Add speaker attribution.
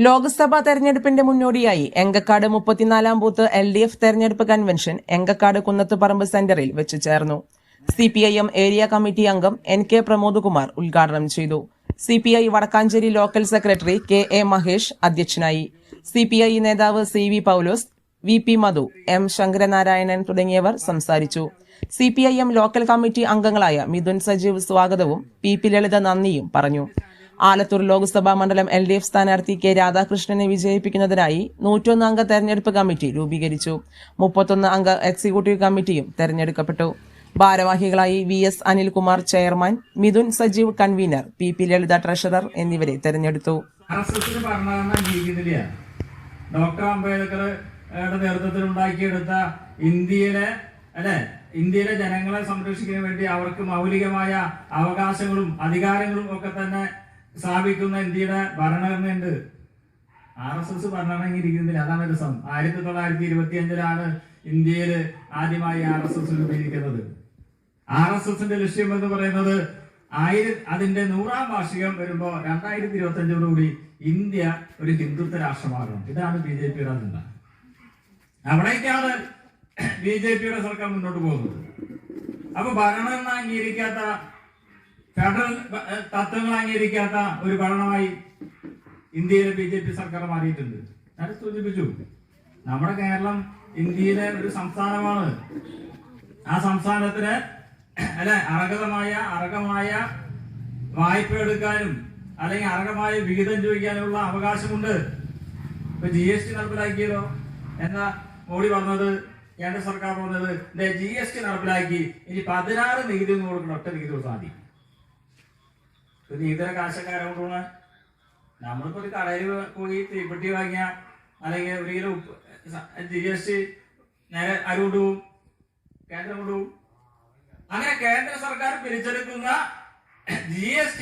Speaker 1: ലോക്സഭാ തെരഞ്ഞെടുപ്പിന്റെ മുന്നോടിയായി എങ്കക്കാട് 34-ാം ബൂത്ത് LDF തെരഞ്ഞെടുപ്പ് കൺവെൻഷൻ എങ്കക്കാട് കുന്നത്തുപറമ്പ് സെന്ററിൽ വെച്ച് ചേർന്നു. CPIM ഏരിയ കമ്മിറ്റി അംഗം NK പ്രമോദ്കുമാർ ഉദ്ഘാടനം ചെയ്തു. CPI Vadakkanchery local secretary KA Mahesh അധ്യക്ഷനായി. CPI നേതാവ് CV പൗലോസ്, VP മധു, M ശങ്കരനാരായണൻ തുടങ്ങിയവർ സംസാരിച്ചു. CPIM ലോക്കൽ കമ്മിറ്റി അംഗങ്ങളായ മിഥുൻ സജീവ് സ്വാഗതവും PP ലളിത നന്ദിയും പറഞ്ഞു. ആലത്തൂർ ലോക്സഭാ മണ്ഡലം LDF സ്ഥാനാർത്ഥി K രാധാകൃഷ്ണനെ വിജയിപ്പിക്കുന്നതിനായി 101 അംഗ തെരഞ്ഞെടുപ്പ് കമ്മിറ്റി രൂപീകരിച്ചു. 31 അംഗ എക്സിക്യൂട്ടീവ് കമ്മിറ്റിയും തെരഞ്ഞെടുക്കപ്പെട്ടു. ഭാരവാഹികളായി VS Anilkumar chairman, Mithun Sajeev convener, PP ലളിത ട്രഷറർ എന്നിവരെ തെരഞ്ഞെടുത്തു.
Speaker 2: ഡോക്ടർ അംബേദ്കറുടെ നേതൃത്വത്തിൽ ഉണ്ടാക്കിയെടുത്ത ഇന്ത്യയിലെ ജനങ്ങളെ സംരക്ഷിക്കാൻ വേണ്ടി അവർക്ക് മൗലികമായ അവകാശങ്ങളും അധികാരങ്ങളും ഒക്കെ തന്നെ സ്ഥാപിക്കുന്ന ഇന്ത്യയുടെ ഭരണഘടനയുണ്ട്. RSS ഭരണഘടന ഇരിക്കുന്നില്ല. അതാണ് രസം. 1925 ഇന്ത്യയിൽ ആദ്യമായി RSS രൂപീകരിക്കുന്നത്. RSSന്റെ ലക്ഷ്യം എന്ന് പറയുന്നത് അതിന്റെ 100ാം വാർഷികം വരുമ്പോ 2025 ഇന്ത്യ ഒരു ഹിന്ദുത്വ രാഷ്ട്രമാകണം. ഇതാണ് BJPയുടെ അജണ്ട. അവിടേക്കാണ് BJPയുടെ സർക്കാർ മുന്നോട്ട് പോകുന്നത്. അപ്പൊ ഭരണഘടന അംഗീകരിക്കാത്ത, ഫെഡറൽ തത്വങ്ങൾ അംഗീകരിക്കാത്ത ഒരു ഭരണമായി ഇന്ത്യയിലെ BJP സർക്കാർ മാറിയിട്ടുണ്ട്. ഞാൻ സൂചിപ്പിച്ചു, നമ്മുടെ കേരളം ഇന്ത്യയിലെ ഒരു സംസ്ഥാനമാണ്. ആ സംസ്ഥാനത്തിന് അർഹമായ വായ്പ എടുക്കാനും അല്ലെങ്കിൽ അർഹമായ വിഹിതം ചോദിക്കാനുള്ള അവകാശമുണ്ട്. ഇപ്പൊ GST നടപ്പിലാക്കിയല്ലോ. എന്നാ മോഡി പറഞ്ഞത്, കേന്ദ്ര സർക്കാർ പറഞ്ഞത് GST നടപ്പിലാക്കി ഇനി 16 നികുതി ഒന്നും കൊടുക്കണം, ഒറ്റ നികുതി കൊടുത്താൽ മതി. നികുതിയുടെ കാശക്കാരെ കൊണ്ടുപോണ നമ്മളിപ്പോ ഒരു കടയിൽ പോയി തീപ്പെട്ടി വാങ്ങിയ അല്ലെങ്കിൽ ഒരു കിലോ GST നേരെ ആര് കൊണ്ടുപോകും? കേന്ദ്രം കൊണ്ടുപോകും. അങ്ങനെ കേന്ദ്ര സർക്കാർ പിരിച്ചെടുക്കുന്ന GST